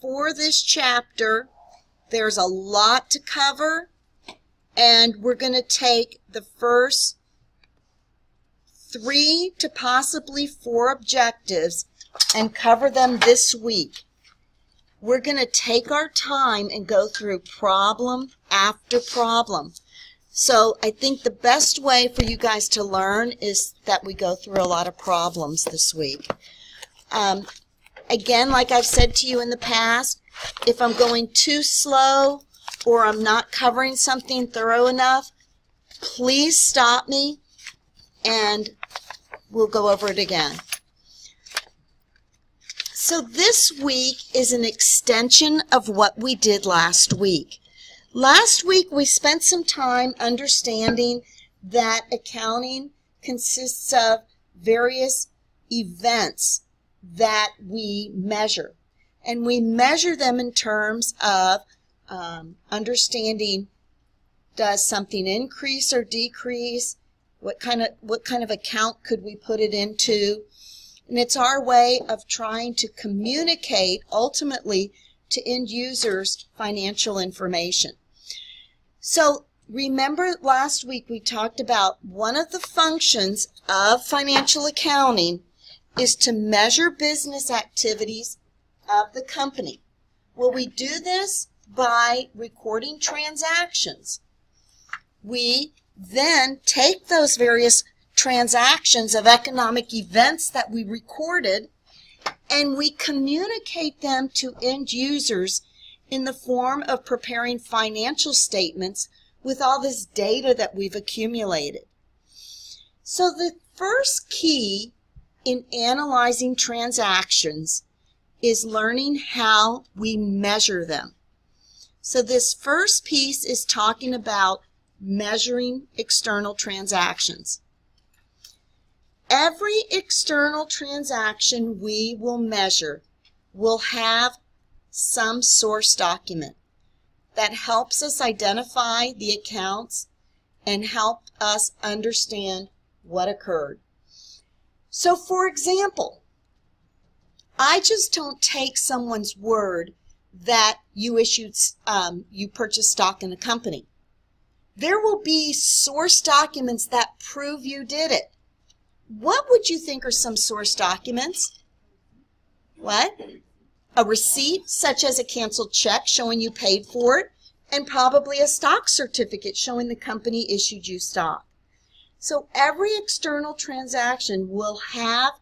for this chapter. There's a lot to cover, and we're going to take the first 3 to possibly 4 objectives and cover them this week. We're going to take our time and go through problem after problem. So I think the best way for you guys to learn is that we go through a lot of problems this week. Again, like I've said to you in the past, if I'm going too slow or I'm not covering something thorough enough, please stop me and we'll go over it again. So this week is an extension of what we did last week. Last week we spent some time understanding that accounting consists of various events that we measure. And we measure them in terms of understanding, does something increase or decrease? What kind of account could we put it into? And it's our way of trying to communicate ultimately to end users financial information. So remember last week we talked about one of the functions of financial accounting is to measure business activities of the company. Well, we do this by recording transactions. We then take those various transactions of economic events that we recorded and we communicate them to end users in the form of preparing financial statements with all this data that we've accumulated. So the first key in analyzing transactions is learning how we measure them. So this first piece is talking about measuring external transactions. Every external transaction we will measure will have some source document that helps us identify the accounts and help us understand what occurred. So for example, I just don't take someone's word that you purchased stock in a company. There will be source documents that prove you did it. What would you think are some source documents? What? A receipt, such as a canceled check showing you paid for it, and probably a stock certificate showing the company issued you stock. So every external transaction will have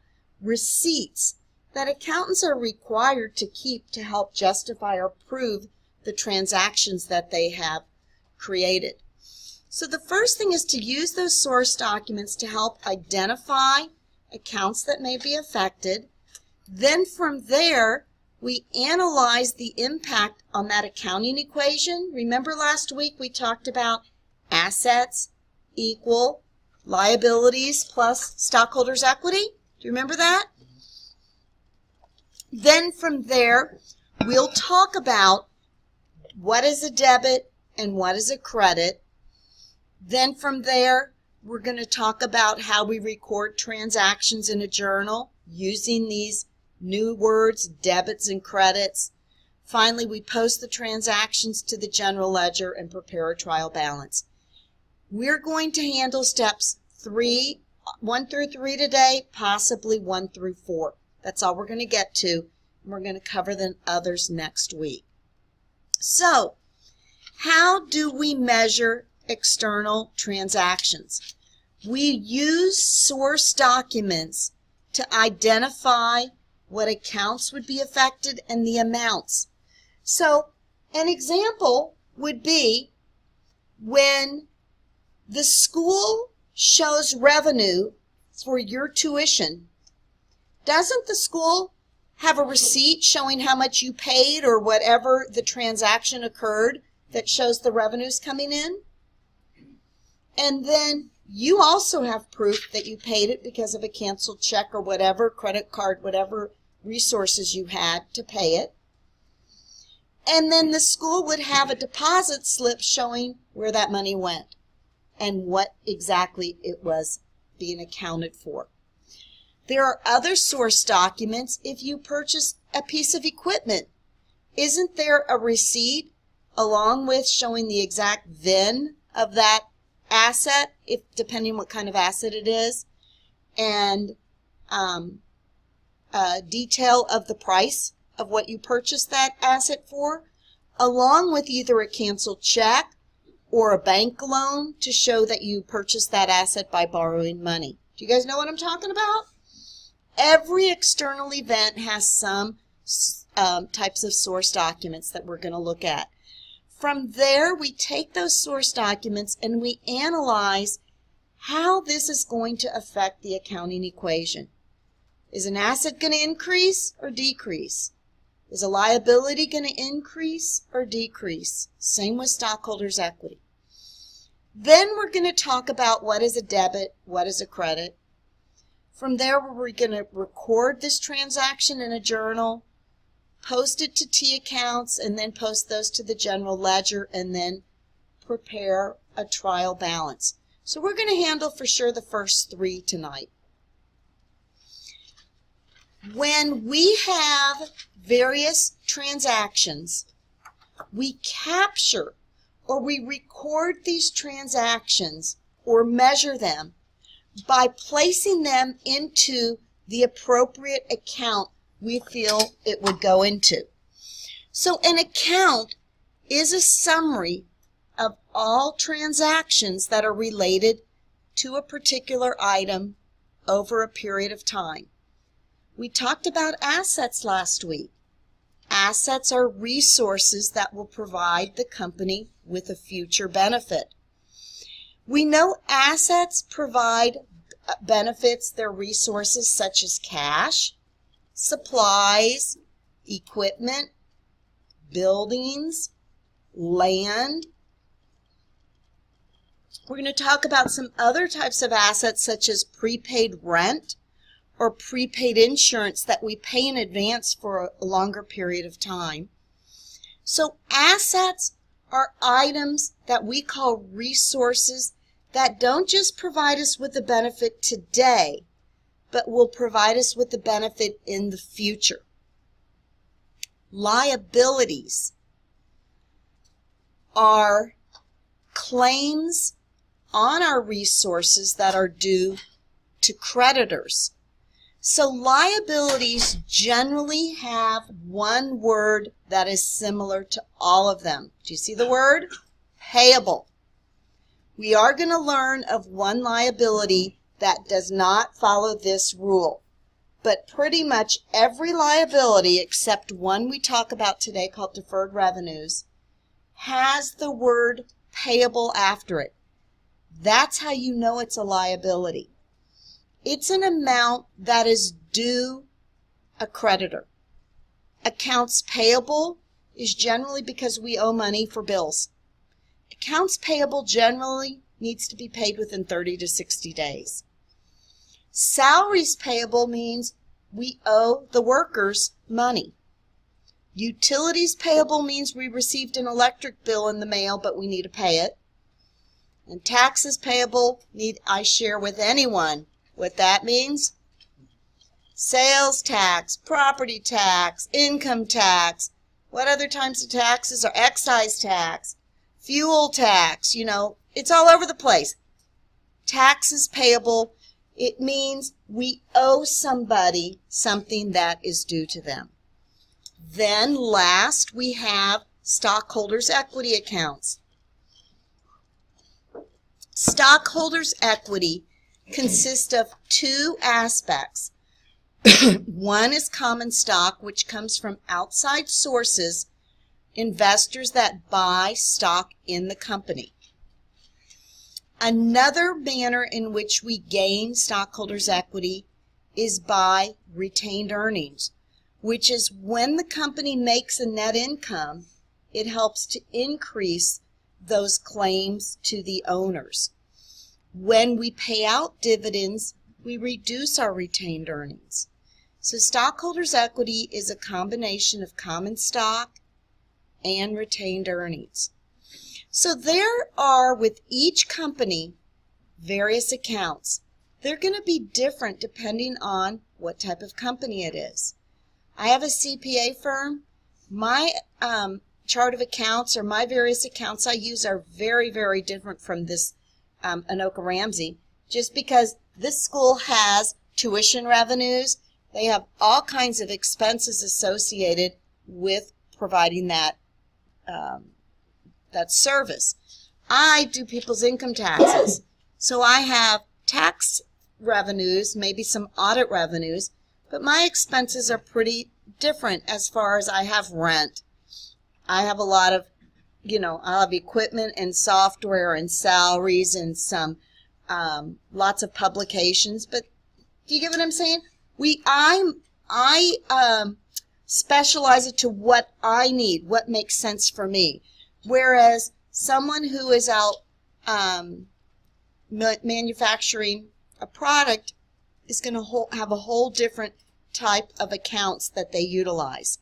receipts that accountants are required to keep to help justify or prove the transactions that they have created. So the first thing is to use those source documents to help identify accounts that may be affected. Then from there, we analyze the impact on that accounting equation. Remember last week we talked about assets equal liabilities plus stockholders' equity? Do you remember that? Then from there, we'll talk about what is a debit and what is a credit. Then from there, we're going to talk about how we record transactions in a journal using these new words, debits and credits. Finally, we post the transactions to the general ledger and prepare a trial balance. We're going to handle steps 1 through 3 today, possibly 1 through 4. That's all we're going to get to, and we're going to cover the others next week. So, how do we measure external transactions? We use source documents to identify what accounts would be affected and the amounts. So, an example would be when the school shows revenue for your tuition. Doesn't the school have a receipt showing how much you paid or whatever the transaction occurred that shows the revenues coming in? And then you also have proof that you paid it because of a canceled check or whatever, credit card, whatever resources you had to pay it. And then the school would have a deposit slip showing where that money went and what exactly it was being accounted for. There are other source documents if you purchase a piece of equipment isn't there a receipt along with showing the exact VIN of that asset, if depending what kind of asset it is, and detail of the price of what you purchased that asset for, along with either a canceled check or a bank loan to show that you purchased that asset by borrowing money. Do you guys know what I'm talking about? Every external event has some types of source documents that we're going to look at. From there, we take those source documents and we analyze how this is going to affect the accounting equation. Is an asset going to increase or decrease? Is a liability going to increase or decrease? Same with stockholders' equity. Then we're going to talk about what is a debit, what is a credit. From there, we're going to record this transaction in a journal, post it to T accounts, and then post those to the general ledger, and then prepare a trial balance. So we're going to handle for sure the first three tonight. When we have various transactions, we capture or we record these transactions or measure them by placing them into the appropriate account we feel it would go into. So an account is a summary of all transactions that are related to a particular item over a period of time. We talked about assets last week. Assets are resources that will provide the company with a future benefit. We know assets provide benefits, they're resources such as cash, supplies, equipment, buildings, land. We're going to talk about some other types of assets such as prepaid rent or prepaid insurance that we pay in advance for a longer period of time. So assets are items that we call resources that don't just provide us with a benefit today, but will provide us with the benefit in the future. Liabilities are claims on our resources that are due to creditors. So liabilities generally have one word that is similar to all of them. Do you see the word? Payable. We are going to learn of one liability that does not follow this rule. But pretty much every liability except one we talk about today called deferred revenues has the word payable after it. That's how you know it's a liability. It's an amount that is due a creditor. Accounts payable is generally because we owe money for bills. Accounts payable generally needs to be paid within 30 to 60 days. Salaries payable means we owe the workers money. Utilities payable means we received an electric bill in the mail, but we need to pay it. And taxes payable need I share with anyone what that means. Sales tax, property tax, income tax. What other types of taxes are excise tax, fuel tax, you know, it's all over the place. Taxes payable, it means we owe somebody something that is due to them. Then last we have stockholders' equity accounts. Stockholders' equity consists of two aspects. One is common stock, which comes from outside sources, investors that buy stock in the company. Another manner in which we gain stockholders' equity is by retained earnings, which is when the company makes a net income, it helps to increase those claims to the owners. When we pay out dividends, we reduce our retained earnings. So stockholders' equity is a combination of common stock and retained earnings. So there are, with each company, various accounts. They're going to be different depending on what type of company it is. I have a CPA firm. my chart of accounts, or my various accounts I use, are very, very different from this Anoka Ramsey, just because this school has tuition revenues. They have all kinds of expenses associated with providing that that service. I do people's income taxes, so I have tax revenues, maybe some audit revenues, but my expenses are pretty different as far as I have rent. I have a lot of, I'll have equipment and software and salaries and some lots of publications. But do you get what I'm saying? I specialize it to what I need, what makes sense for me. Whereas someone who is out manufacturing a product is going to have a whole different type of accounts that they utilize.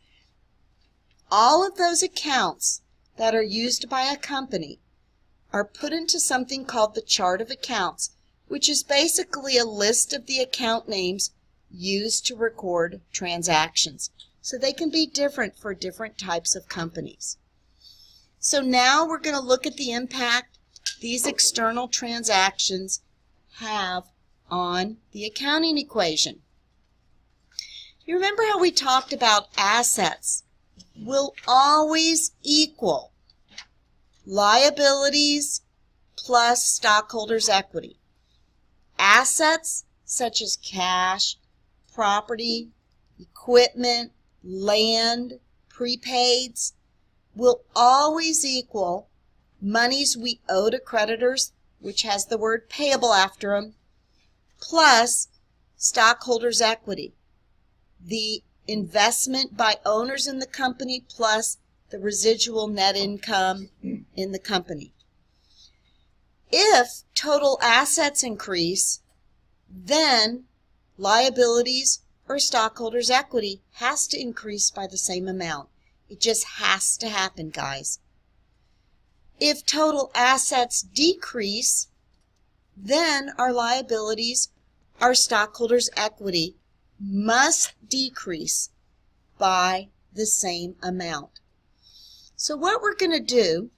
All of those accounts that are used by a company are put into something called the chart of accounts, which is basically a list of the account names used to record transactions. So they can be different for different types of companies. So now we're going to look at the impact these external transactions have on the accounting equation. You remember how we talked about assets will always equal liabilities plus stockholders' equity. Assets such as cash, property, equipment, land, prepaids will always equal monies we owe to creditors, which has the word payable after them, plus stockholders' equity, the investment by owners in the company plus the residual net income in the company. If total assets increase, then liabilities or stockholders' equity has to increase by the same amount. It just has to happen, guys. If total assets decrease, then our liabilities, our stockholders' equity must decrease by the same amount. So what we're going to do,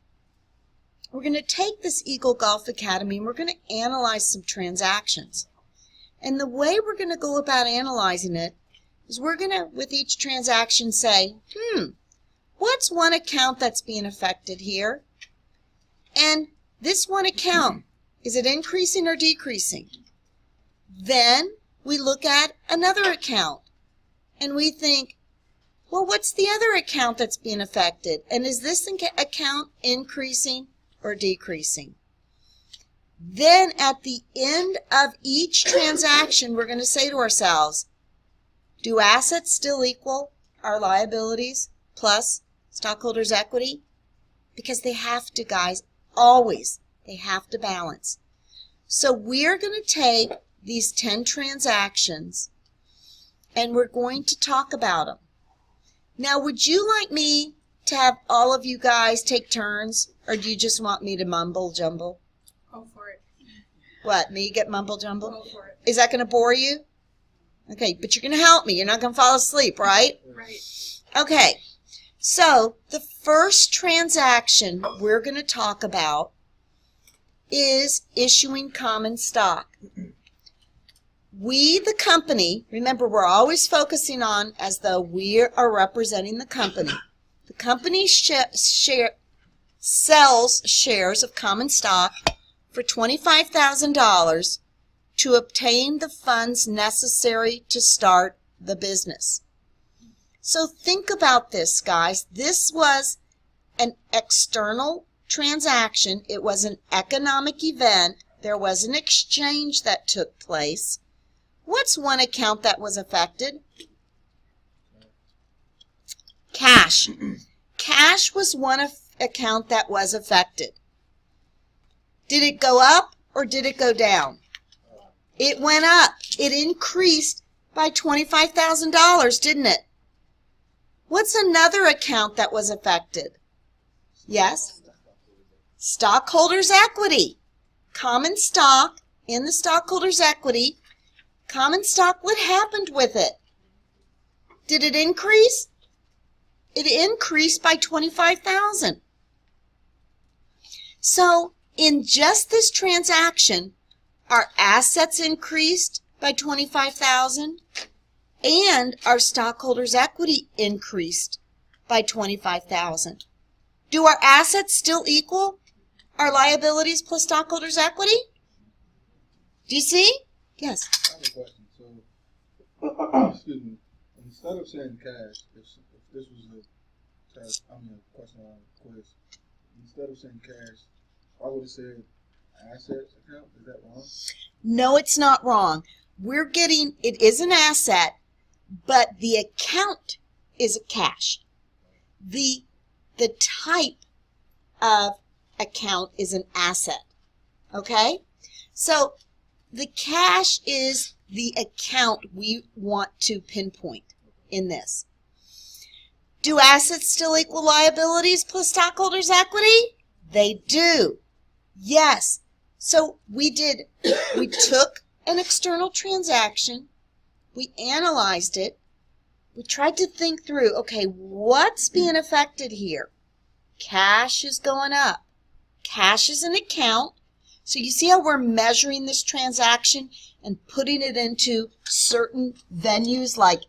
we're going to take this Eagle Golf Academy and we're going to analyze some transactions. And the way we're going to go about analyzing it is we're going to, with each transaction, say, what's one account that's being affected here? And this one account, is it increasing or decreasing? Then we look at another account and we think, well, what's the other account that's being affected? And is this account increasing or decreasing? Then at the end of each transaction, we're going to say to ourselves, do assets still equal our liabilities plus stockholders' equity? Because they have to, guys, always. They have to balance. So we're going to take these 10 transactions and we're going to talk about them. Now, would you like me to have all of you guys take turns, or do you just want me to mumble jumble? Go for it. What, me get mumble jumble? Go for it. Is that going to bore you? Okay, but you're going to help me. You're not going to fall asleep, right? Right. Okay, so the first transaction we're going to talk about is issuing common stock. We, the company, remember we're always focusing on as though we are representing the company. The company sells shares of common stock for $25,000 to obtain the funds necessary to start the business. So think about this, guys. This was an external transaction. It was an economic event. There was an exchange that took place. What's one account that was affected? Cash. Cash was one account that was affected. Did it go up or did it go down? It went up. It increased by $25,000, didn't it? What's another account that was affected? Yes? Stockholders' equity. Common stock in the stockholders' equity. Common stock, what happened with it? Did it increase? it increased by $25,000. So in just this transaction, our assets increased by $25,000 and our stockholders' equity increased by $25,000. Do our assets still equal our liabilities plus stockholders' equity? Do you see? Yes. I have a question. So, excuse me. Instead of saying cash, if this was a question on a quiz, instead of saying cash, I would have said assets account. Is that wrong? No, it's not wrong. It is an asset, but the account is a cash. The type of account is an asset. Okay? So the cash is the account we want to pinpoint in this. Do assets still equal liabilities plus stockholders' equity? They do. Yes. So we took an external transaction, we analyzed it, we tried to think through, okay, what's being affected here? Cash is going up. Cash is an account. So you see how we're measuring this transaction and putting it into certain venues, like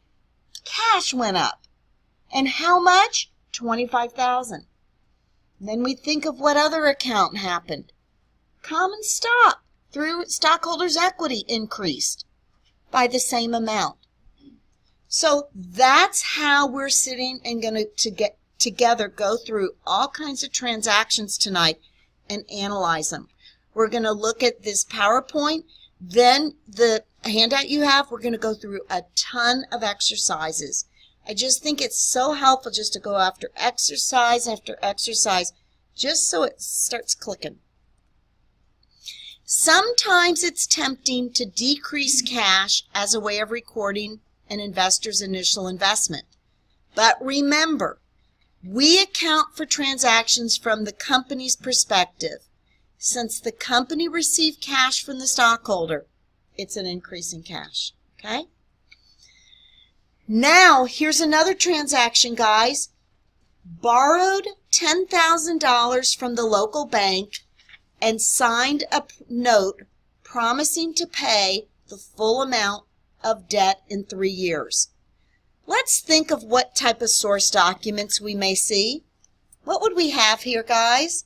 cash went up. And how much? $25,000. Then we think of what other account happened. Common stock through stockholders' equity increased by the same amount. So that's how we're sitting and going to get together, go through all kinds of transactions tonight and analyze them. We're going to look at this PowerPoint. Then the handout you have, we're going to go through a ton of exercises. I just think it's so helpful just to go after exercise, just so it starts clicking. Sometimes it's tempting to decrease cash as a way of recording an investor's initial investment. But remember, we account for transactions from the company's perspective. Since the company received cash from the stockholder, it's an increase in cash. Okay? Now, here's another transaction, guys. Borrowed $10,000 from the local bank and signed a note promising to pay the full amount of debt in 3 years. Let's think of what type of source documents we may see. What would we have here, guys?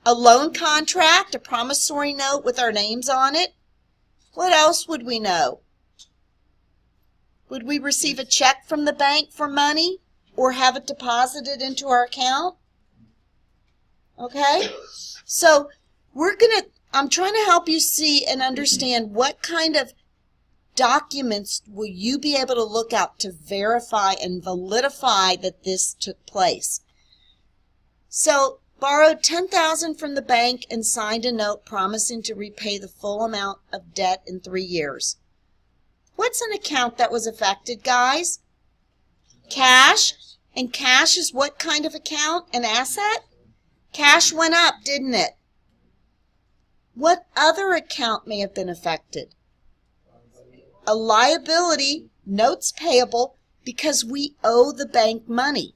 A loan contract, a promissory note with our names on it. What else would we know? Would we receive a check from the bank for money or have it deposited into our account? Okay? So I'm trying to help you see and understand what kind of documents will you be able to look out to verify and validify that this took place. So, borrowed $10,000 from the bank and signed a note promising to repay the full amount of debt in 3 years. What's an account that was affected, guys? Cash. And cash is what kind of account? An asset? Cash went up, didn't it? What other account may have been affected? A liability, notes payable, because we owe the bank money.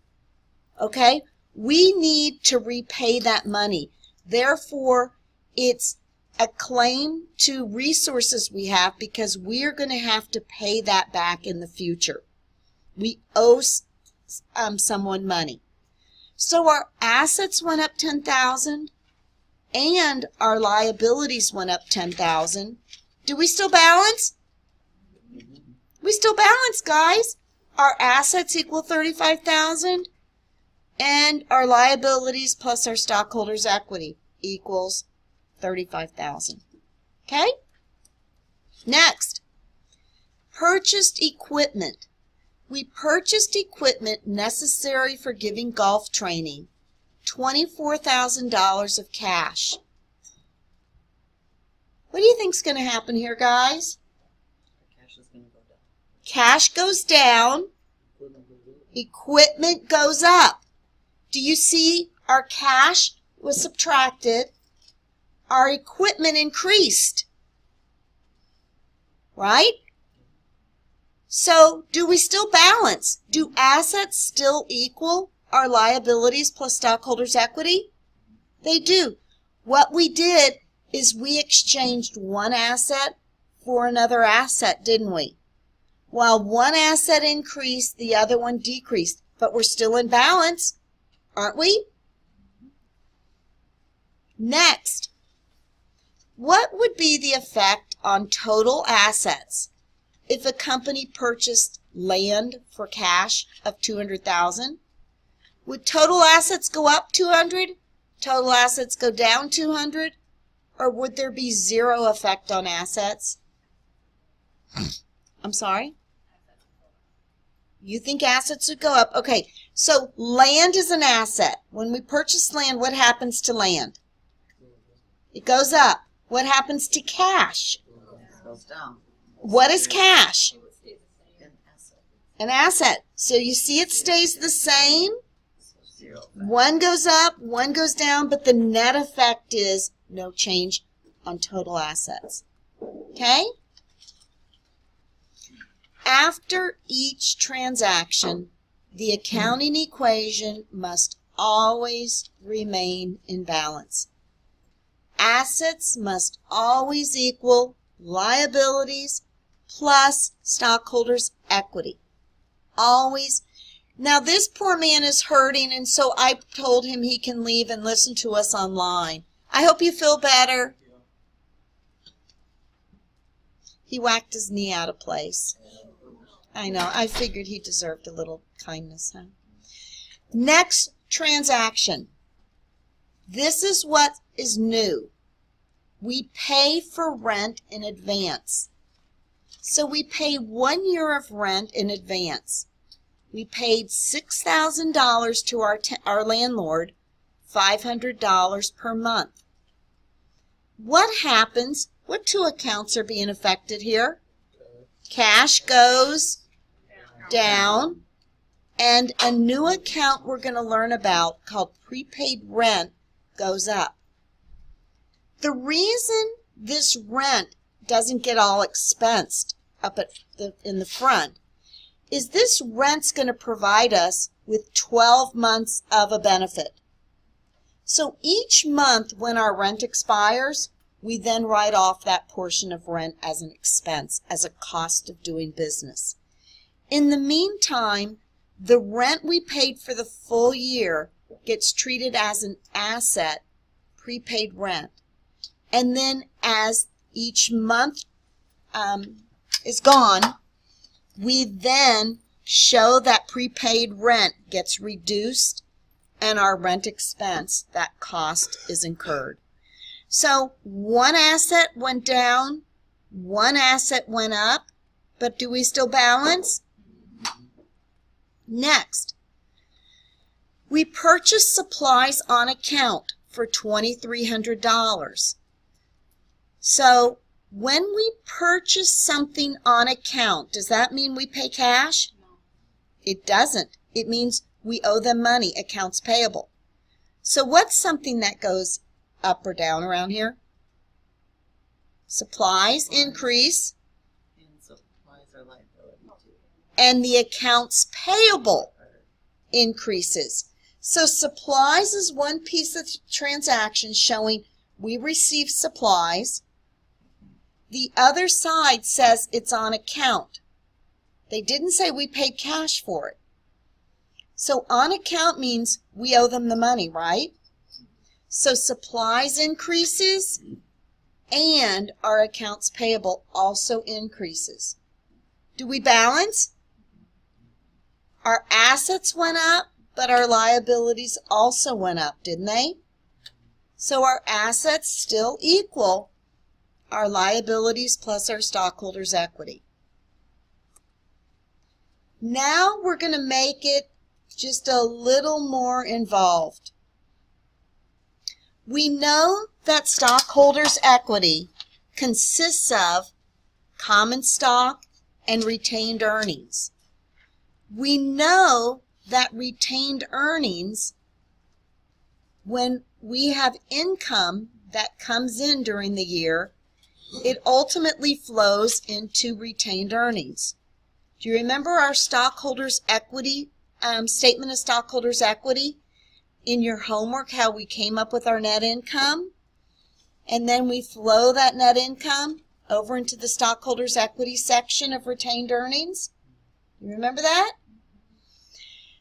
Okay? We need to repay that money. Therefore, it's a claim to resources we have because we're going to have to pay that back in the future. We owe someone money. So our assets went up $10,000 and our liabilities went up $10,000. Do we still balance? We still balance, guys. Our assets equal $35,000 and our liabilities plus our stockholders' equity equals $35,000. Okay? Next, purchased equipment. We purchased equipment necessary for giving golf training, $24,000 of cash. What do you think's going to happen here, guys? Cash is going to go down. Cash goes down, equipment goes up. Do you see our cash was subtracted, our equipment increased, right? So do we still balance? Do assets still equal our liabilities plus stockholders' equity? They do. What we did is we exchanged one asset for another asset, didn't we? While one asset increased, the other one decreased. But we're still in balance, aren't we? Next, what would be the effect on total assets if a company purchased land for cash of $200,000? Would total assets go up 200? Total assets go down 200? Or would there be zero effect on assets? I'm sorry? You think assets would go up? Okay, so land is an asset. When we purchase land, what happens to land? It goes up. What happens to cash? It goes down. What is cash? An asset. An asset. So you see it stays the same. So zero. One goes up, one goes down, but the net effect is no change on total assets. Okay? After each transaction, the accounting equation must always remain in balance. Assets must always equal liabilities plus stockholders' equity. Always. Now, this poor man is hurting, and so I told him he can leave and listen to us online. I hope you feel better. He whacked his knee out of place. I know. I figured he deserved a little kindness, huh? Next transaction. This is what is new. We pay for rent in advance. So we pay 1 year of rent in advance. We paid $6,000 to our landlord, $500 per month. What happens? What two accounts are being affected here? Cash goes down, and a new account we're going to learn about called prepaid rent goes up. The reason this rent doesn't get all expensed up in the front is this rent's going to provide us with 12 months of a benefit. So each month when our rent expires, we then write off that portion of rent as an expense, as a cost of doing business. In the meantime, the rent we paid for the full year gets treated as an asset, prepaid rent. And then as each month is gone, we then show that prepaid rent gets reduced and our rent expense, that cost, is incurred. So one asset went down, one asset went up, but do we still balance? Next, we purchase supplies on account for $2,300. So when we purchase something on account, does that mean we pay cash? No. It doesn't. It means we owe them money, accounts payable. So what's something that goes up or down around here? Supplies increase, And supplies are liability too. and the accounts payable increases. So supplies is one piece of the transaction showing we received supplies. The other side says it's on account. They didn't say we paid cash for it. So on account means we owe them the money, right? So supplies increases and our accounts payable also increases. Do we balance? Our assets went up, but our liabilities also went up, didn't they? So our assets still equal our liabilities plus our stockholders' equity. Now we're going to make it just a little more involved. We know that stockholders' equity consists of common stock and retained earnings. We know that retained earnings, when we have income that comes in during the year, it ultimately flows into retained earnings. Do you remember our stockholders' equity, statement of stockholders' equity in your homework, how we came up with our net income? And then we flow that net income over into the stockholders' equity section of retained earnings. You remember that?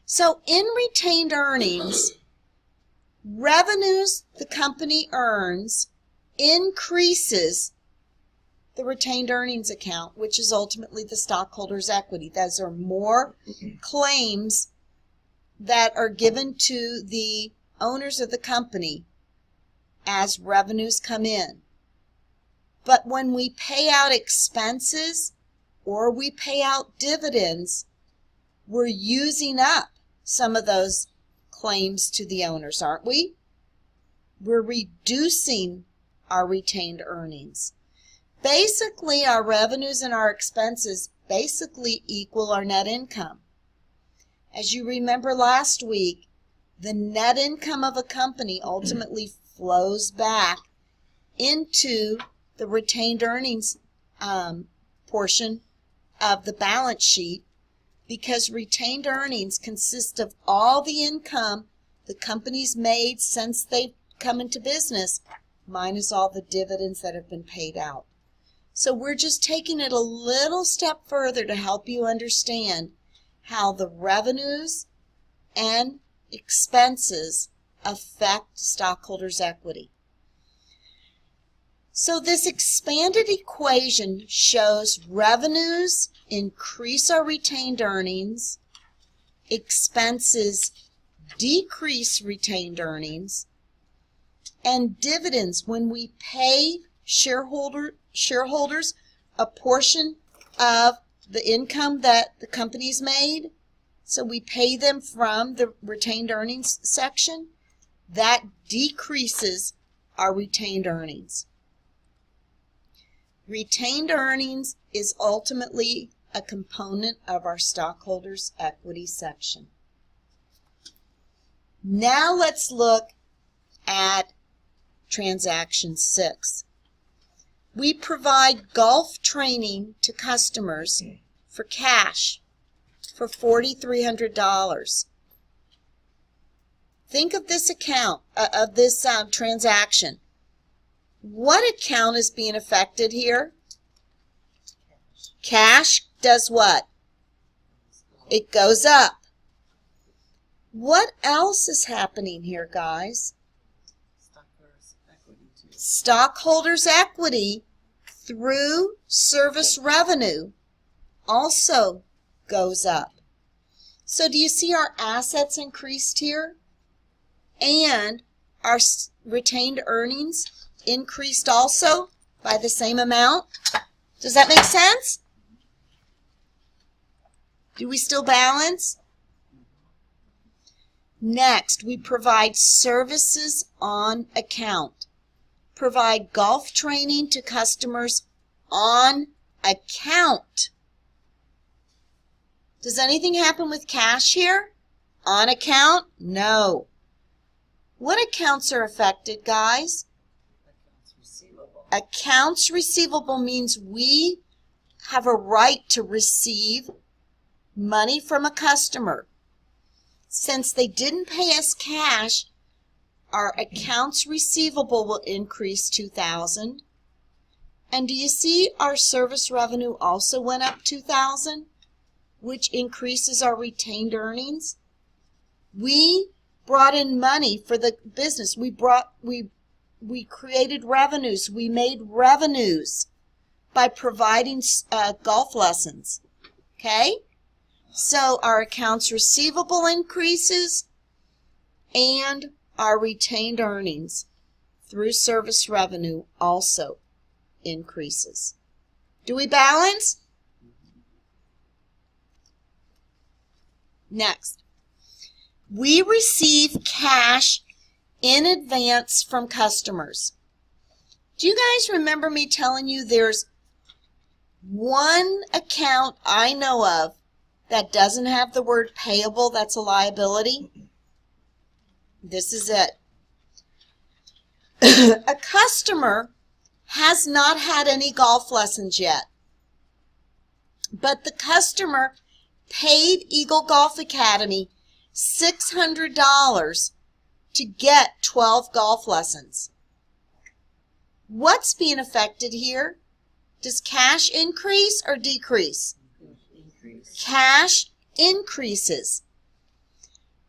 So in retained earnings, revenues the company earns increases the retained earnings account, which is ultimately the stockholders' equity. Those are more claims that are given to the owners of the company as revenues come in. But when we pay out expenses or we pay out dividends, we're using up some of those claims to the owners, aren't we? We're reducing our retained earnings. Basically, our revenues and our expenses basically equal our net income. As you remember last week, the net income of a company ultimately flows back into the retained earnings portion of the balance sheet, because retained earnings consist of all the income the company's made since they've come into business, minus all the dividends that have been paid out. So we're just taking it a little step further to help you understand how the revenues and expenses affect stockholders' equity. So this expanded equation shows revenues increase our retained earnings, expenses decrease retained earnings, and dividends, when we pay shareholders a portion of the income that the company's made, so we pay them from the retained earnings section, that decreases our retained earnings. Retained earnings is ultimately a component of our stockholders' equity section. Now let's look at transaction 6. We provide golf training to customers for cash for $4,300. Think of this account, transaction. What account is being affected here? Cash does what? It goes up. What else is happening here, guys? Stockholders' equity too. Stockholders' equity through service revenue also goes up. So do you see our assets increased here? And our retained earnings increased also by the same amount? Does that make sense? Do we still balance? Next, we provide services on account. Provide golf training to customers on account. Does anything happen with cash here? On account? No. What accounts are affected, guys? Accounts receivable. Accounts receivable means we have a right to receive money from a customer. Since they didn't pay us cash, our accounts receivable will increase $2,000. And do you see our service revenue also went up $2,000, which increases our retained earnings? We brought in money for the business. We created revenues. We made revenues by providing golf lessons. Okay? So our accounts receivable increases and our retained earnings through service revenue also increases. Do we balance? Next, we receive cash in advance from customers. Do you guys remember me telling you there's one account I know of that doesn't have the word payable? That's a liability. This is it. A customer has not had any golf lessons yet. But the customer paid Eagle Golf Academy $600 to get 12 golf lessons. What's being affected here? Does cash increase or decrease? Increase. Cash increases.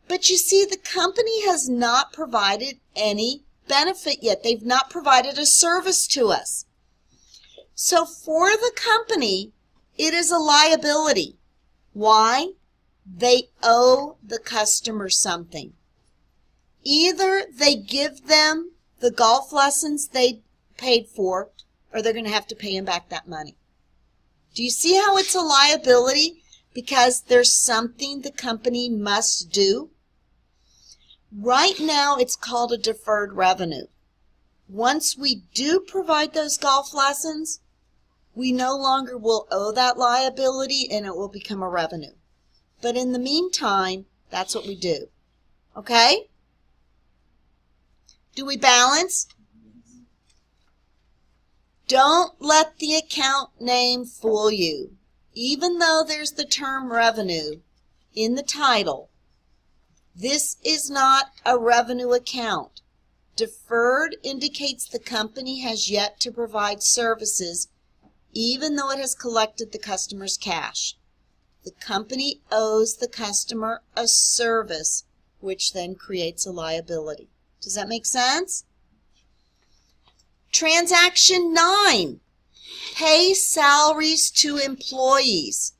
But you see, the company has not provided any benefit yet. They've not provided a service to us. So for the company, it is a liability. Why? They owe the customer something. Either they give them the golf lessons they paid for, or they're going to have to pay them back that money. Do you see how it's a liability? Because there's something the company must do. Right now, it's called a deferred revenue. Once we do provide those golf lessons, we no longer will owe that liability and it will become a revenue. But in the meantime, that's what we do. Okay? Do we balance? Don't let the account name fool you. Even though there's the term revenue in the title, this is not a revenue account. Deferred indicates the company has yet to provide services, even though it has collected the customer's cash. The company owes the customer a service, which then creates a liability. Does that make sense? Transaction 9, pay salaries to employees.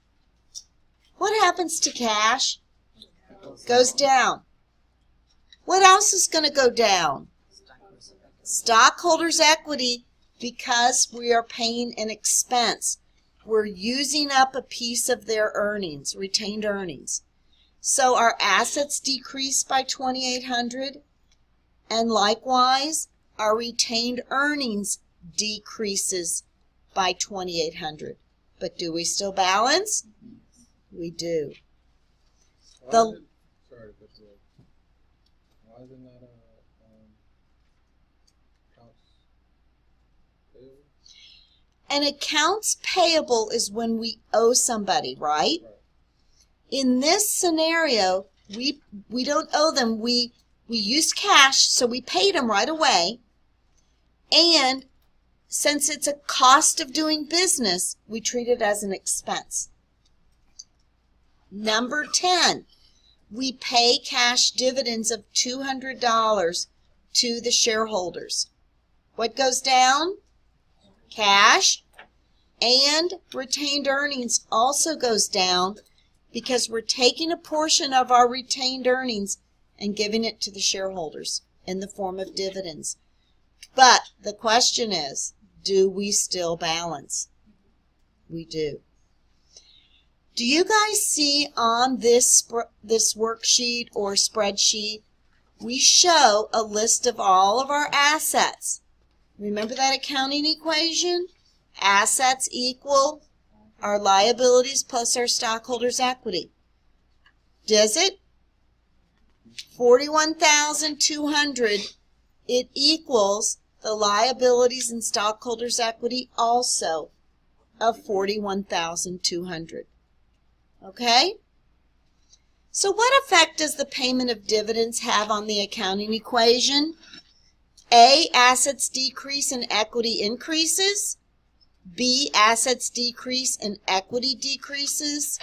What happens to cash? Goes down. What else is going to go down? Stockholders' equity, because we are paying an expense. We're using up a piece of their earnings, retained earnings. So our assets decrease by $2,800, and likewise, our retained earnings decreases by $2,800. But do we still balance? We do. Why is it not accounts payable? An accounts payable is when we owe somebody, right? In this scenario, we don't owe them. We used cash, so we paid them right away. And since it's a cost of doing business, we treat it as an expense. Number 10, we pay cash dividends of $200 to the shareholders. What goes down? Cash. And retained earnings also goes down because we're taking a portion of our retained earnings and giving it to the shareholders in the form of dividends. But the question is, do we still balance? We do. Do you guys see on this worksheet or spreadsheet, we show a list of all of our assets. Remember that accounting equation? Assets equal our liabilities plus our stockholders' equity. Does it? $41,200, it equals the liabilities and stockholders' equity also of $41,200. Okay? So what effect does the payment of dividends have on the accounting equation? A, assets decrease and equity increases. B, assets decrease and equity decreases.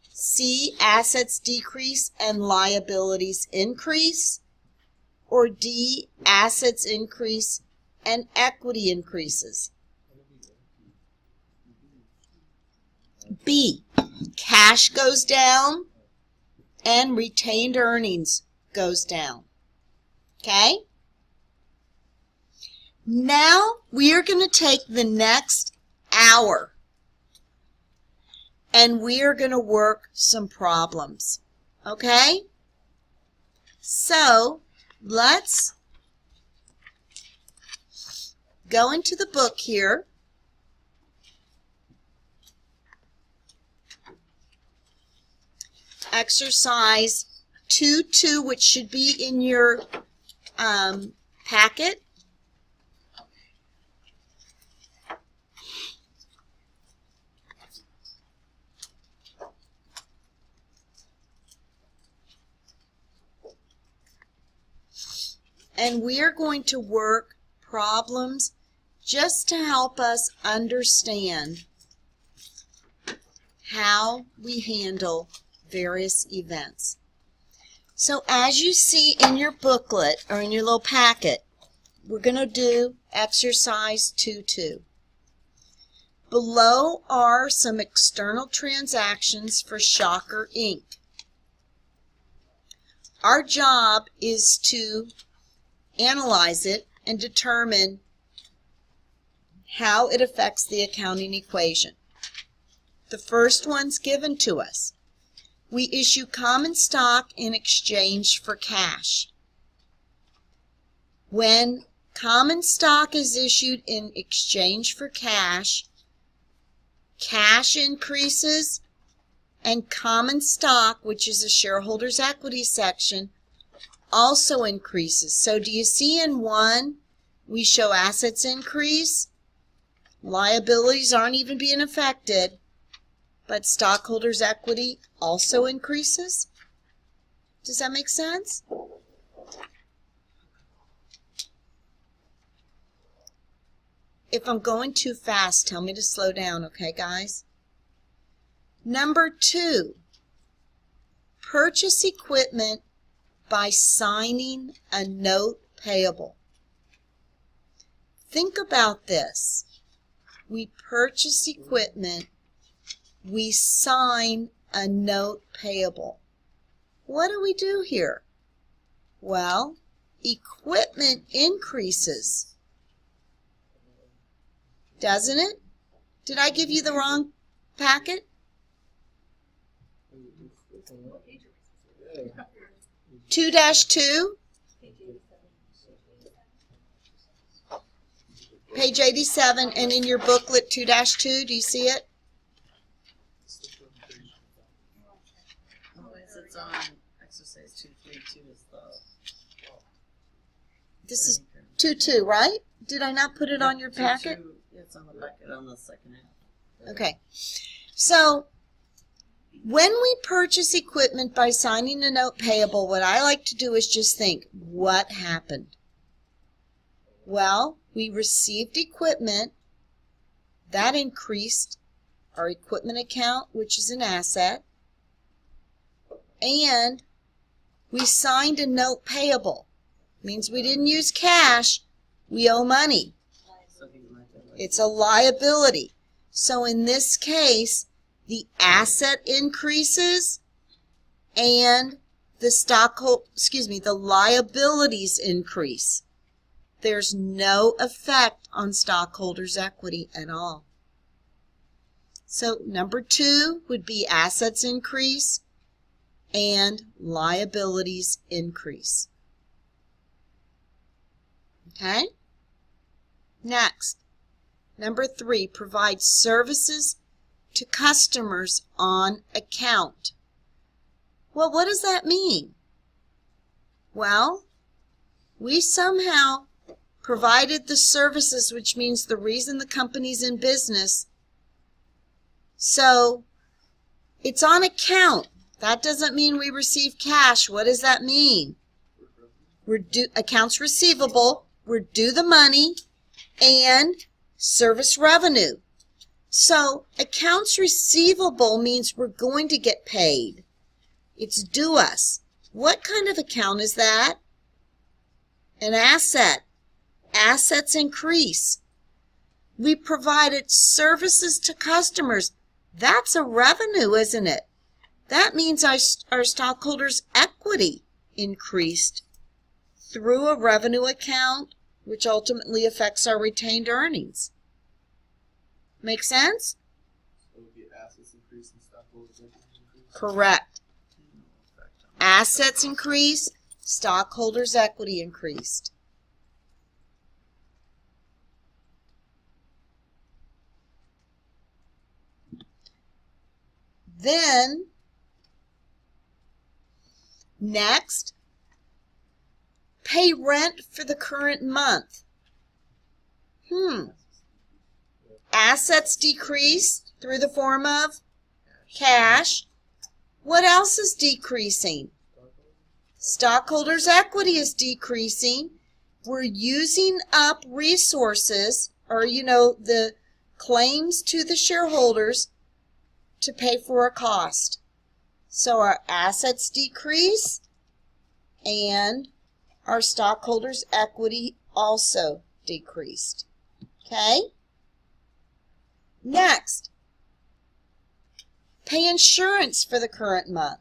C, assets decrease and liabilities increase. Or D, assets increase and equity increases. B, cash goes down and retained earnings goes down. Okay? Now we are going to take the next hour and we are going to work some problems. Okay? So let's go into the book here. Exercise 2.2, which should be in your packet. and we are going to work problems just to help us understand how we handle various events. So as you see in your booklet or in your little packet, we're going to do exercise 2.2. Below are some external transactions for Shocker Inc. Our job is to analyze it and determine how it affects the accounting equation. The first one's given to us. We issue common stock in exchange for cash. When common stock is issued in exchange for cash, cash increases and common stock, which is a shareholders' equity section, also increases. So do you see in one, we show assets increase, liabilities aren't even being affected, but stockholders' equity also increases? Does that make sense? If I'm going too fast, tell me to slow down, okay, guys? Number 2, purchase equipment by signing a note payable. Think about this. We purchase equipment, we sign a note payable. What do we do here? Well, equipment increases, doesn't it? Did I give you the wrong packet? 2-2, page 87, and in your booklet 2-2, do you see it? It's on exercise 2.3.2 is the. This is 2-2, right? Did I not put it on your packet? It's on the packet on the second half. Okay. So, when we purchase equipment by signing a note payable, what I like to do is just think, what happened? Well, we received equipment. That increased our equipment account, which is an asset. And we signed a note payable. Means we didn't use cash. We owe money. It's a liability. So in this case, the asset increases and the liabilities increase. There's no effect on stockholders' equity at all. So number 2 would be assets increase and liabilities increase. Okay? Next, number 3, provide services to customers on account. Well, what does that mean? Well, we somehow provided the services, which means the reason the company's in business. So it's on account. That doesn't mean we receive cash. What does that mean? We're due accounts receivable, we're due the money, and service revenue. So accounts receivable means we're going to get paid. It's due us. What kind of account is that? An asset. Assets increase. We provided services to customers. That's a revenue, isn't it? That means our stockholders' equity increased through a revenue account, which ultimately affects our retained earnings. Make sense? So the assets increase and stockholders' equity increase? Correct. Assets increase, stockholders' equity increased. Then, next, pay rent for the current month. Assets decreased through the form of cash. What else is decreasing? Stockholders' equity is decreasing, we're using up resources, or, the claims to the shareholders to pay for a cost. So our assets decrease and our stockholders' equity also decreased. Okay? Next, pay insurance for the current month.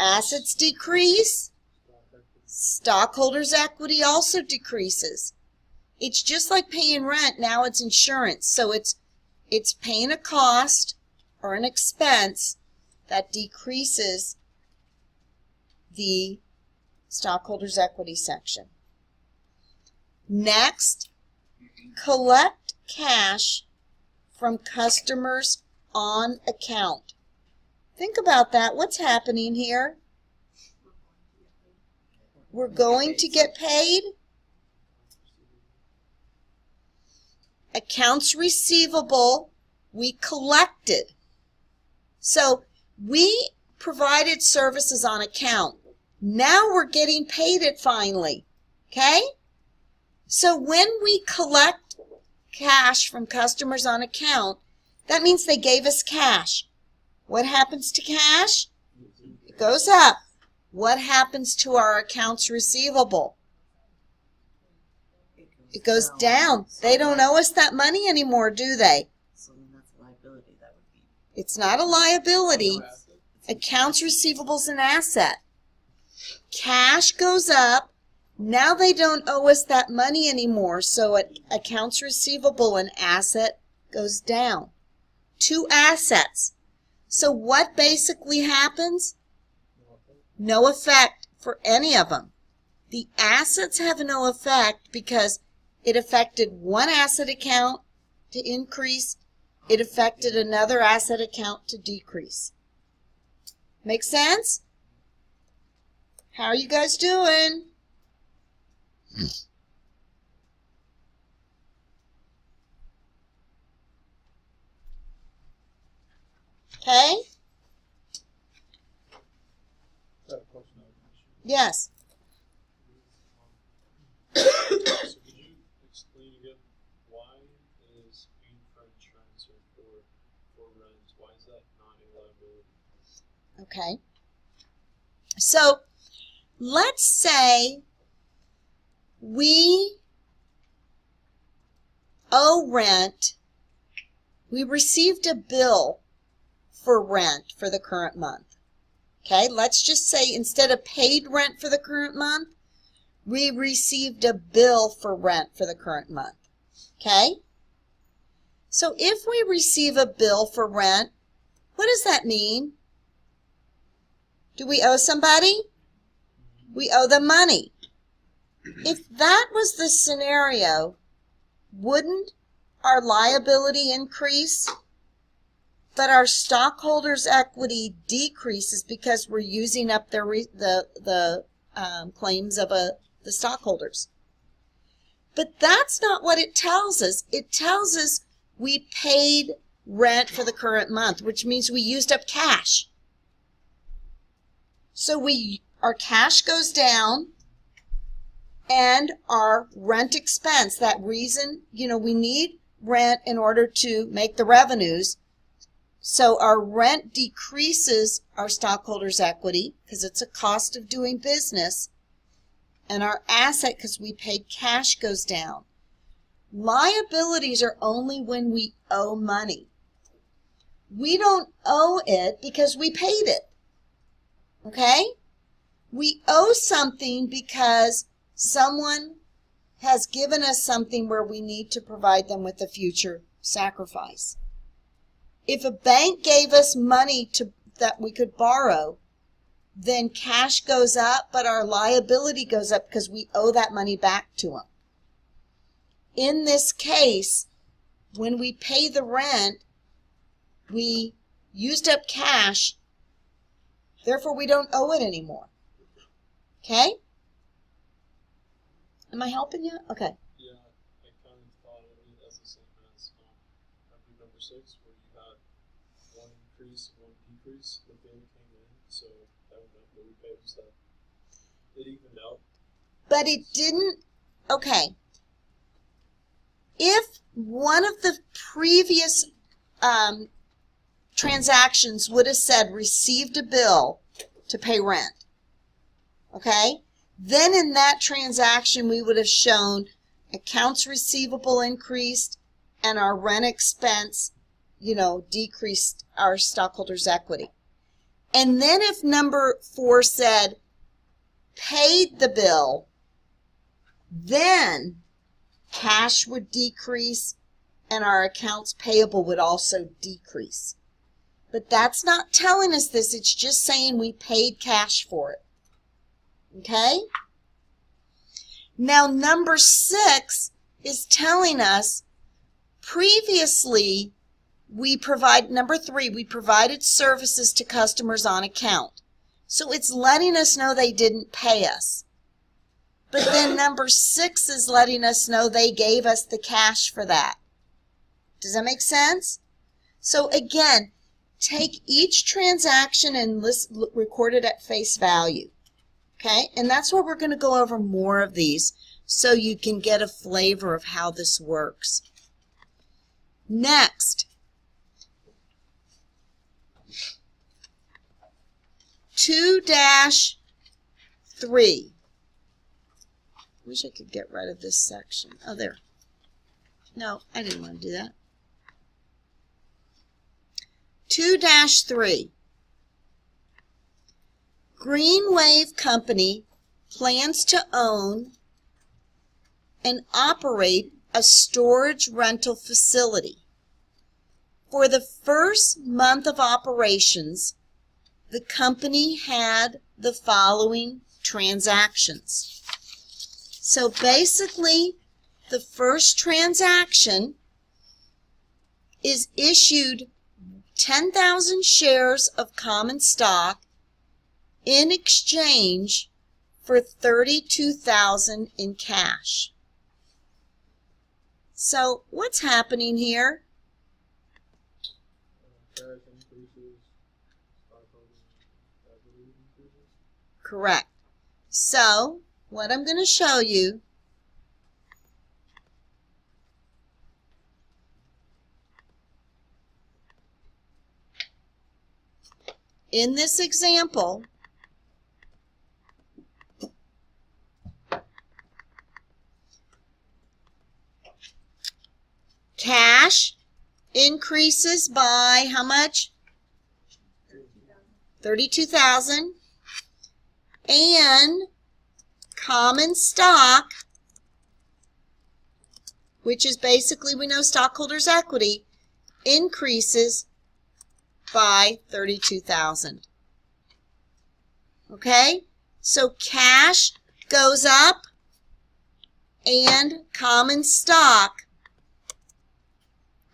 Assets decrease. Stockholders' equity also decreases. It's just like paying rent. Now it's insurance. So it's paying a cost or an expense that decreases the stockholders' equity section. Next, collect cash from customers on account. Think about that. What's happening here? We're going to get paid. Accounts receivable, we collected. So we provided services on account. Now we're getting paid it finally. Okay? So when we collect cash from customers on account, that means they gave us cash. What happens to cash? It goes up. What happens to our accounts receivable? It goes down. They don't owe us that money anymore, do they? So then that's a liability, that would be. It's not a liability. Accounts receivable is an asset. Cash goes up. Now they don't owe us that money anymore, so accounts receivable, an asset, goes down. Two assets. So what basically happens? No effect for any of them. The assets have no effect because it affected one asset account to increase. It affected another asset account to decrease. Make sense? How are you guys doing? Okay? Yes. So could you explain again why is paying for insurance or for rent? Why is that not a liability? Okay. So let's say we owe rent. We received a bill for rent for the current month. Okay, let's just say instead of paid rent for the current month, we received a bill for rent for the current month. Okay? So if we receive a bill for rent, what does that mean? Do we owe somebody? We owe them money. If that was the scenario, wouldn't our liability increase? But our stockholders' equity decreases because we're using up the claims of the stockholders. But that's not what it tells us. It tells us we paid rent for the current month, which means we used up cash. So our cash goes down and our rent expense, that reason, we need rent in order to make the revenues. So our rent decreases our stockholders' equity because it's a cost of doing business. And our asset, because we paid cash, goes down. Liabilities are only when we owe money. We don't owe it because we paid it. Okay? We owe something because someone has given us something where we need to provide them with a future sacrifice. If a bank gave us money that we could borrow, then cash goes up, but our liability goes up because we owe that money back to them. In this case, when we pay the rent, we used up cash, therefore we don't owe it anymore. Okay? Am I helping you? Okay. Yeah, I kind of thought of it as the same as number 6, where you had one increase and one decrease. The bill came in, so that would have to repay that. It evened out. But it didn't. Okay. If one of the previous transactions would have said received a bill to pay rent, okay, then in that transaction we would have shown accounts receivable increased and our rent expense, decreased our stockholders' equity. And then if number 4 said paid the bill, then cash would decrease and our accounts payable would also decrease. But that's not telling us this. It's just saying we paid cash for it. Okay? Now, number 6 is telling us previously number 3, we provided services to customers on account. So it's letting us know they didn't pay us. But then number 6 is letting us know they gave us the cash for that. Does that make sense? So again, take each transaction and record it at face value. Okay? And that's where we're going to go over more of these so you can get a flavor of how this works. Next, 2-3. Wish I could get rid of this section. Oh, there. No, I didn't want to do that. 2-3. Green Wave Company plans to own and operate a storage rental facility. For the first month of operations, the company had the following transactions. So basically, the first transaction is issued 10,000 shares of common stock in exchange for $32,000 in cash. So what's happening here? Cash increases, stockholders' equity increases. Correct. So what I'm going to show you in this example, cash increases by how much? $32,000. And common stock, which is basically, we know, stockholders' equity, increases by $32,000. Okay? So cash goes up and common stock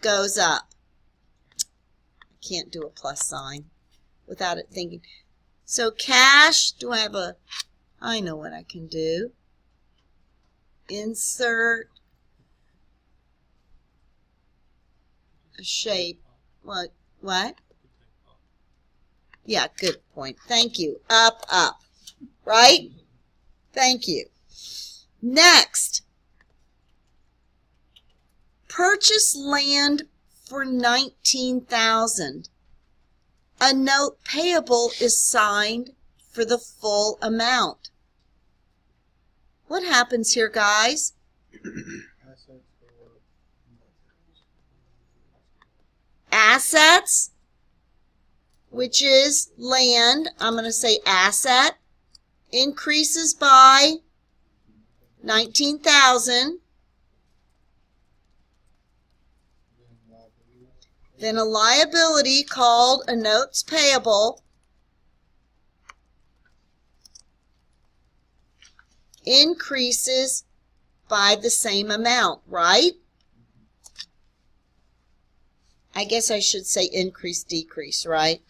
goes up. I can't do a plus sign without it thinking. So cash, do I have a, I know what I can do. Insert a shape. What? Yeah, good point. Thank you. Up, up. Right? Thank you. Next. Purchase land for $19,000. A note payable is signed for the full amount. What happens here, guys? Assets, which is land, I'm going to say asset, increases by $19,000. Then a liability called a notes payable increases by the same amount, right? I guess I should say increase, decrease, right?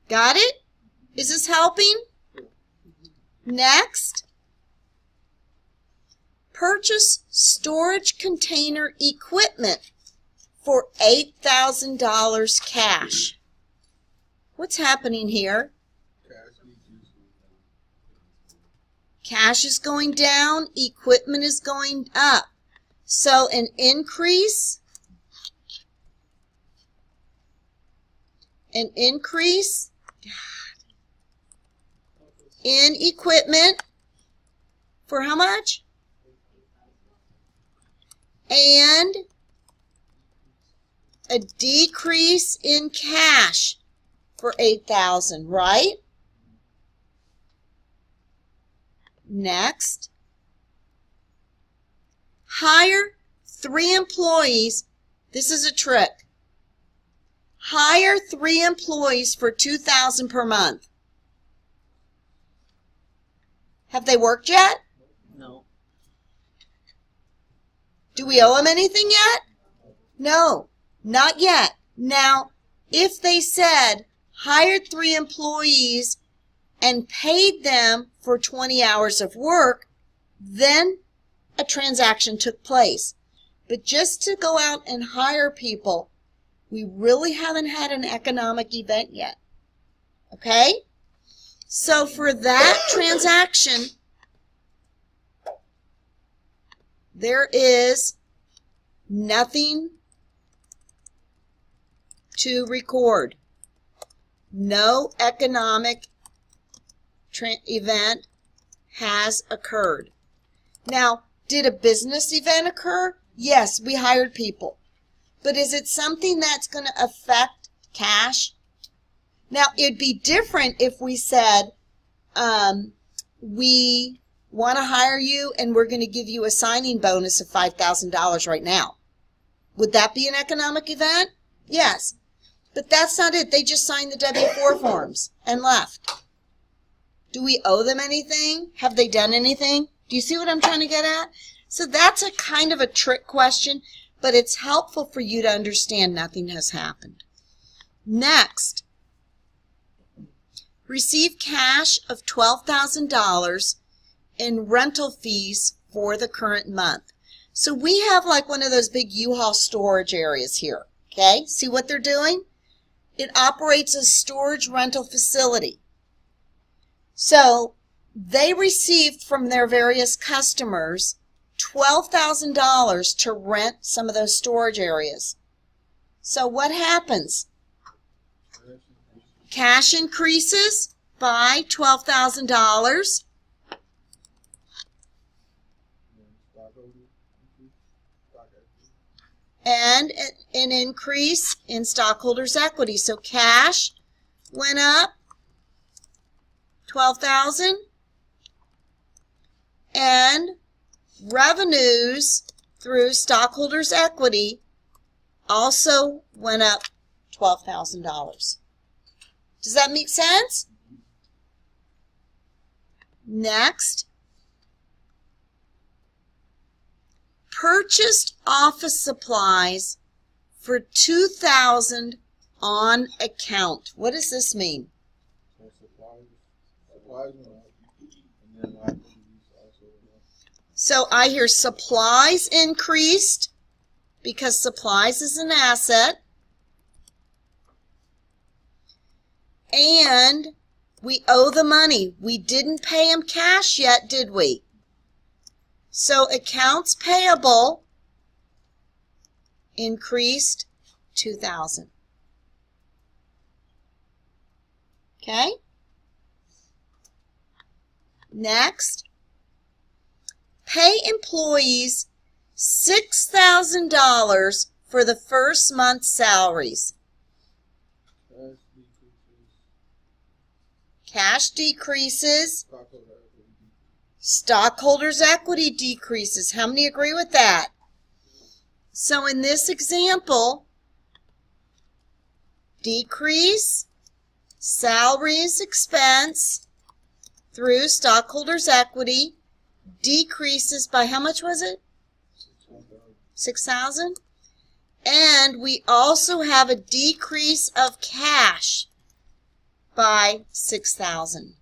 Got it? Is this helping? Next. purchase storage container equipment for $8,000 cash. What's happening here? Cash is going down, equipment is going up. So an increase in equipment for how much? And a decrease in cash for $8,000, right? Next, hire 3 employees. This is a trick. Hire 3 employees for $2,000 per month. Have they worked yet? No. Do we owe them anything yet? No, not yet. Now, if they said hired 3 employees and paid them for 20 hours of work, then a transaction took place. But just to go out and hire people, we really haven't had an economic event yet. Okay? So for that transaction, there is nothing to record. No economic event has occurred. Now, did a business event occur? Yes, we hired people. But is it something that's going to affect cash? Now, it'd be different if we said, we want to hire you and we're going to give you a signing bonus of $5,000 right now. Would that be an economic event? Yes. But that's not it. They just signed the W-4 forms and left. Do we owe them anything? Have they done anything? Do you see what I'm trying to get at? So that's a kind of a trick question, but it's helpful for you to understand nothing has happened. Next, receive cash of $12,000 in rental fees for the current month. So we have like one of those big U-Haul storage areas here. Okay, see what they're doing? It operates as storage rental facility. So they received from their various customers $12,000 to rent some of those storage areas. So what happens? Cash increases by $12,000. And an increase in stockholders' equity. So cash went up $12,000, and revenues through stockholders' equity also went up $12,000. Does that make sense? Next, purchased office supplies for $2,000 on account. What does this mean? So I hear supplies increased because supplies is an asset. And we owe the money. We didn't pay him cash yet, did we? So accounts payable increased $2,000. Okay? Next, pay employees $6,000 for the first month's salaries. Cash decreases. Stockholders' equity decreases. How many agree with that? So in this example, decrease salaries expense through stockholders' equity decreases by how much was it? $6,000. And we also have a decrease of cash by $6,000.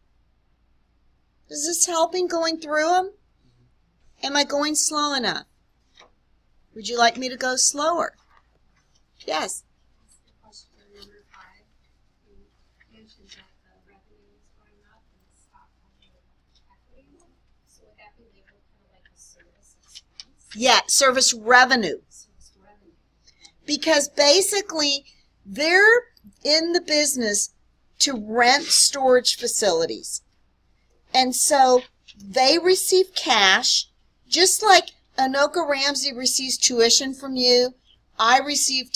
Is this helping going through them? Am I going slow enough? Would you like me to go slower? Yes. Question for number 5. You mentioned that the revenue is going up and the stockholder equity. So would that be labeled kind of like a service expense? Yeah, service revenue. Service revenue. Because basically, they're in the business to rent storage facilities. And so they receive cash, just like Anoka Ramsey receives tuition from you. I receive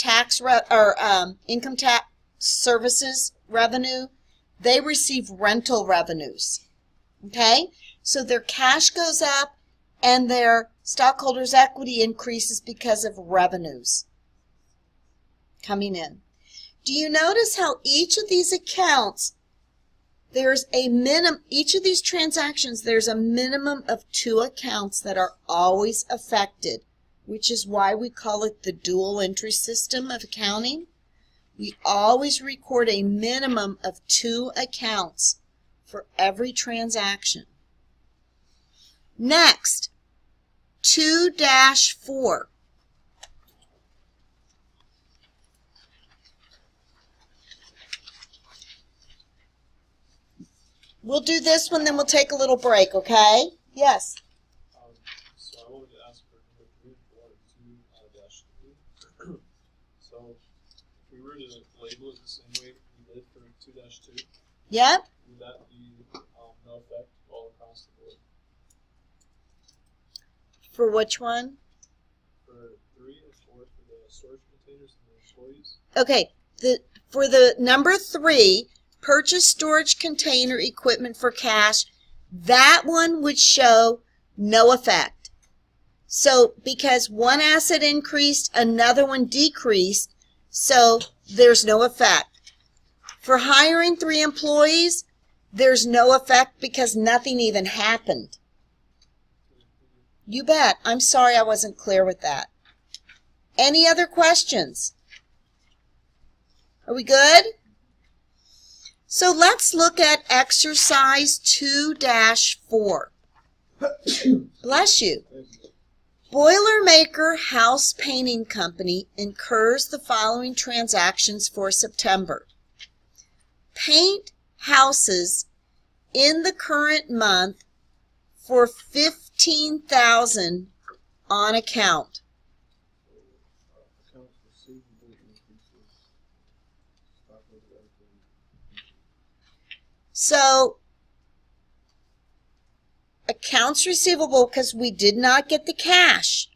income tax services revenue. They receive rental revenues. Okay? So their cash goes up and their stockholders' equity increases because of revenues coming in. Do you notice how each of these accounts, there's a minimum, each of these transactions, there's a minimum of 2 accounts that are always affected, which is why we call it the dual entry system of accounting. We always record a minimum of 2 accounts for every transaction. Next, 2-4. We'll do this one, then we'll take a little break, okay? Yes. So I wanted to ask for number 3 and 4 and 2-2. So if we were to label it the same way we did for 2-2, Yep. would that be no effect all across the board? For which one? For 3 and 4 for the storage containers and the employees? Okay. For the number 3, purchase storage container equipment for cash, that one would show no effect. So because one asset increased, another one decreased, so there's no effect. For hiring 3 employees, there's no effect because nothing even happened. You bet. I'm sorry I wasn't clear with that. Any other questions? Are we good? So let's look at exercise 2-4. Bless you. Boilermaker House Painting Company incurs the following transactions for September. Paint houses in the current month for $15,000 on account. Accounts receivable increases. Stockholder equity. So, accounts receivable, because we did not get the cash.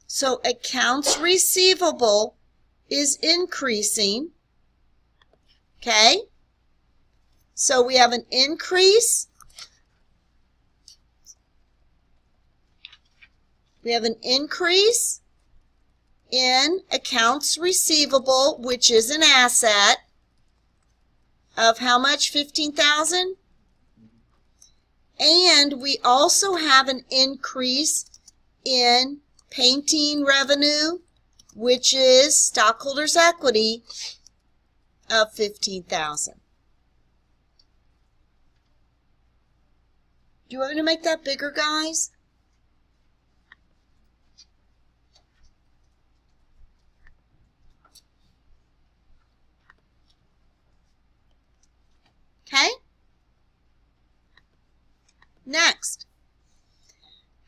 So, accounts receivable is increasing. Okay? So, we have an increase. We have an increase in accounts receivable, which is an asset, of how much? 15,000? And we also have an increase in painting revenue, which is stockholders' equity of 15,000. Do you want me to make that bigger, guys? Okay? Next,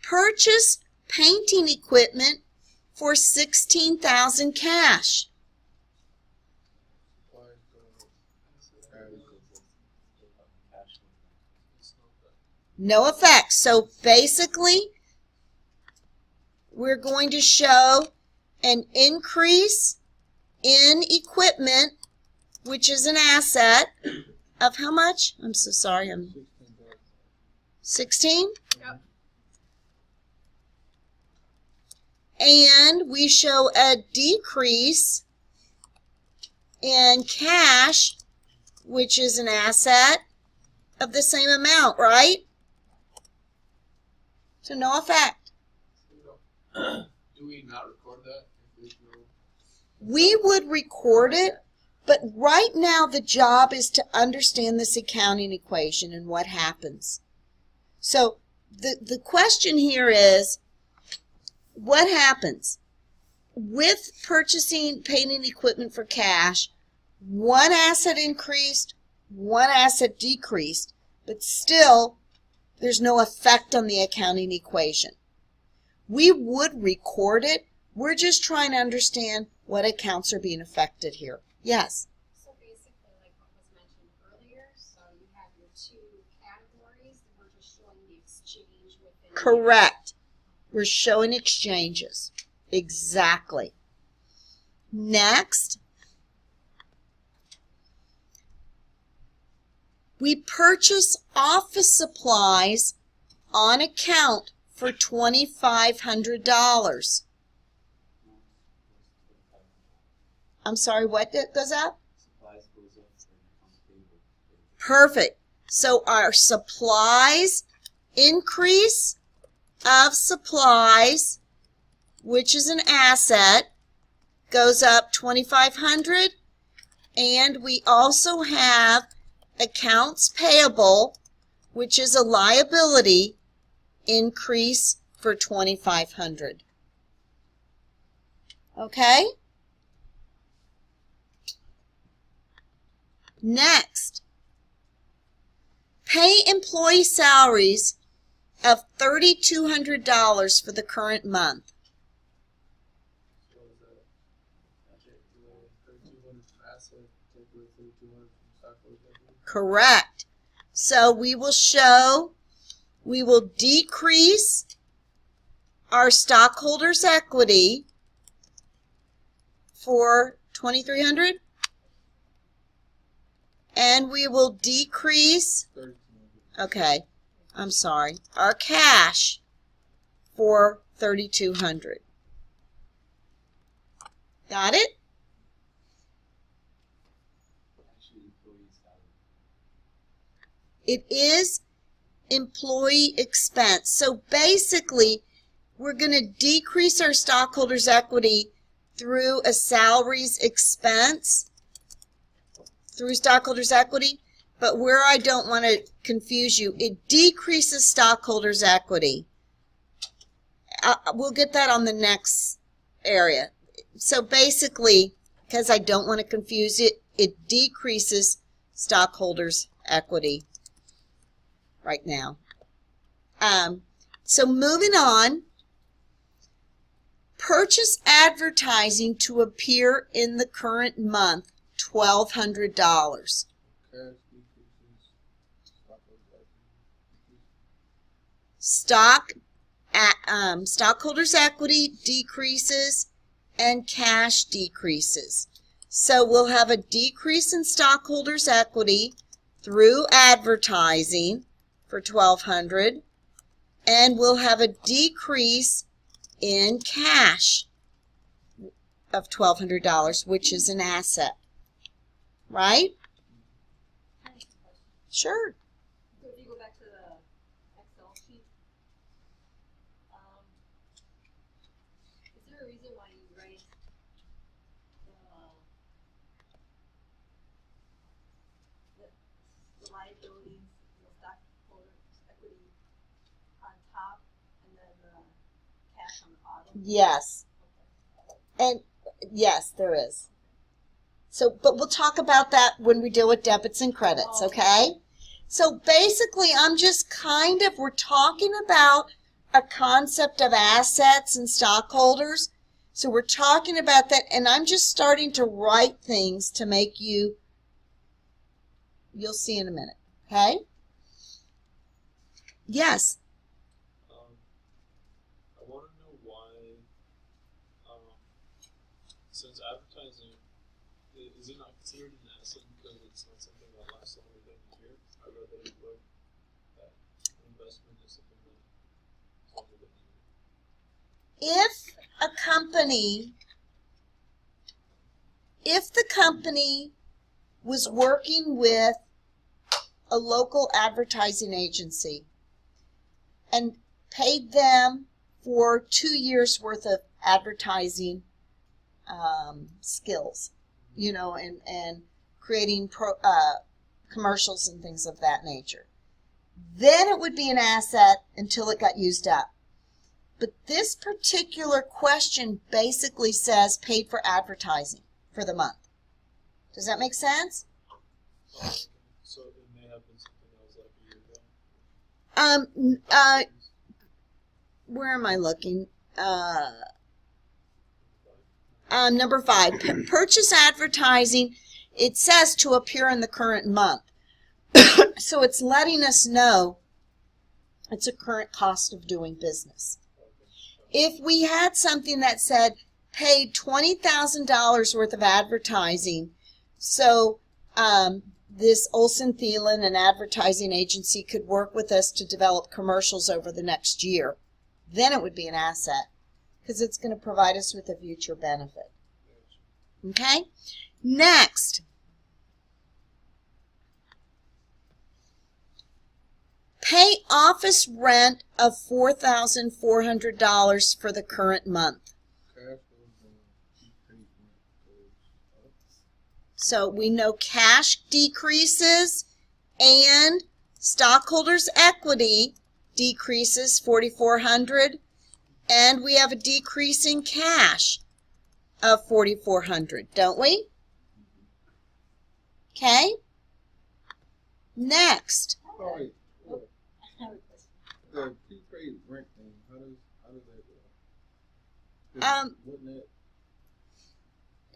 purchase painting equipment for $16,000 cash. Supplies going up. No effect. So basically, we're going to show an increase in equipment, which is an asset, of how much? I'm so sorry. 16? Yep. And we show a decrease in cash, which is an asset, of the same amount, right? So no effect. Do we not record that? We would record it, but right now the job is to understand this accounting equation and what happens. So the question here is, what happens? With purchasing painting equipment for cash, one asset increased, one asset decreased, but still there's no effect on the accounting equation. We would record it. We're just trying to understand what accounts are being affected here. Yes? So basically, like what was mentioned earlier, so you have your two categories, and we're just showing the exchange within. Correct. We're showing exchanges. Exactly. Next, we purchase office supplies on account for $2,500. I'm sorry, what goes up? Supplies goes up for accounts payable. Perfect. So our supplies, increase of supplies, which is an asset, goes up $2,500, and we also have accounts payable, which is a liability, increase for $2,500. Okay? Next, pay employee salaries of $3,200 for the current month. So is that, take away 3,200 from asset, take away 3,200 from stockholders' equity? Correct. So we will decrease our stockholders' equity for $2,300, and we will decrease, 3,200. okay, I'm sorry, our cash for $3,200. Got it? Actually, employee salary. It is employee expense. So basically, we're going to decrease our stockholders' equity through a salaries expense, through stockholders' equity. But where I don't want to confuse you, it decreases stockholders' equity. We'll get that on the next area. So basically, because I don't want to confuse it, it decreases stockholders' equity right now. So moving on, purchase advertising to appear in the current month, $1,200. Cash decreases, Stockholders' equity decreases and cash decreases. So we'll have a decrease in stockholders' equity through advertising for $1,200, and we'll have a decrease in cash of $1,200, which is an asset. Right? Sure. So if you go back to the Excel sheet, is there a reason why you raised the liabilities, the stockholders' equity on top, and then the cash on the bottom? Yes. And yes, there is. So, but we'll talk about that when we deal with debits and credits, okay? So basically, I'm just we're talking about a concept of assets and stockholders. So we're talking about that, and I'm just starting to write things to make you'll see in a minute, okay? Yes. I want to know why, since advertising, is it not considered an asset because it's not something that lasts longer than a year? I read that in the book that investment is something that is longer than a year. If the company was working with a local advertising agency and paid them for 2 years worth of advertising skills, and creating commercials and things of that nature, Then it would be an asset until it got used up. But this particular question basically says paid for advertising for the month. Does that make sense? So it may have been something that was like a year ago. Where am I looking? Number 5, purchase advertising. It says to appear in the current month. So it's letting us know it's a current cost of doing business. If we had something that said paid $20,000 worth of advertising, so this Olson Thielen, an advertising agency, could work with us to develop commercials over the next year, then it would be an asset because it's going to provide us with a future benefit. Okay? Next. Pay office rent of $4,400 for the current month. So we know cash decreases and stockholders' equity decreases $4,400, and we have a decrease in cash of $4,400, don't we? Okay. Next. Sorry. The prepaid rent thing, how does that go? Wouldn't it?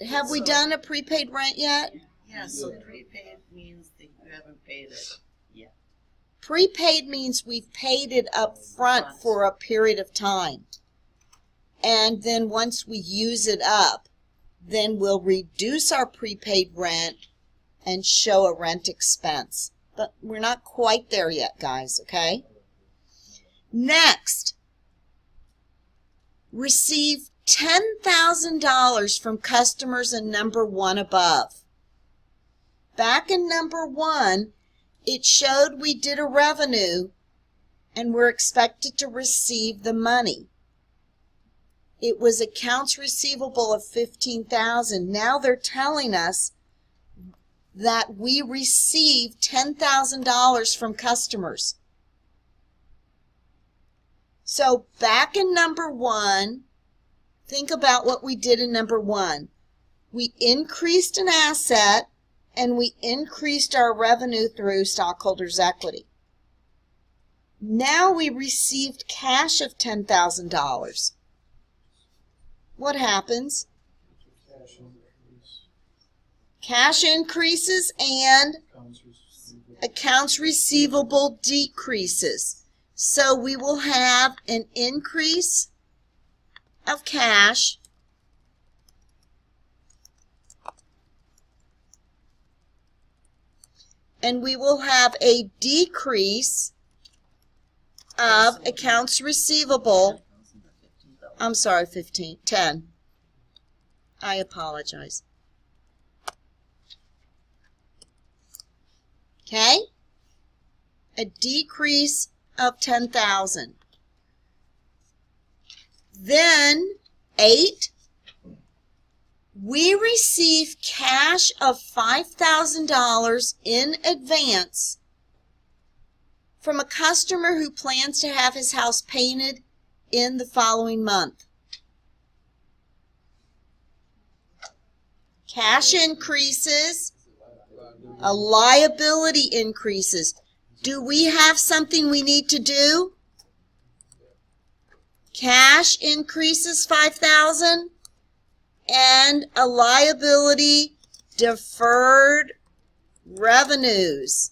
Have we done a prepaid rent yet? Yeah, so prepaid means that you haven't paid it yet. Prepaid means we've paid it up front for a period of time. And then once we use it up, then we'll reduce our prepaid rent and show a rent expense. But we're not quite there yet, guys, okay? Next, receive $10,000 from customers in number 1 above. Back in number 1, it showed we did a revenue and we're expected to receive the money. It was accounts receivable of $15,000. Now they're telling us that we received $10,000 from customers. So back in number 1, think about what we did in number 1. We increased an asset and we increased our revenue through stockholders' equity. Now we received cash of $10,000. What happens? Cash increases and accounts receivable decreases. So we will have an increase of cash and we will have a decrease of accounts receivable. I'm sorry, 10. I apologize. Okay? A decrease of 10,000. Then 8, we receive cash of $5,000 in advance from a customer who plans to have his house painted in the following month. Cash increases, a liability increases. Do we have something we need to do? Cash increases $5,000 and a liability, deferred revenues,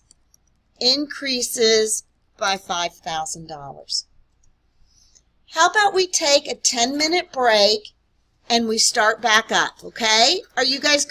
increases by $5,000. How about we take a 10-minute break and we start back up, okay? Are you guys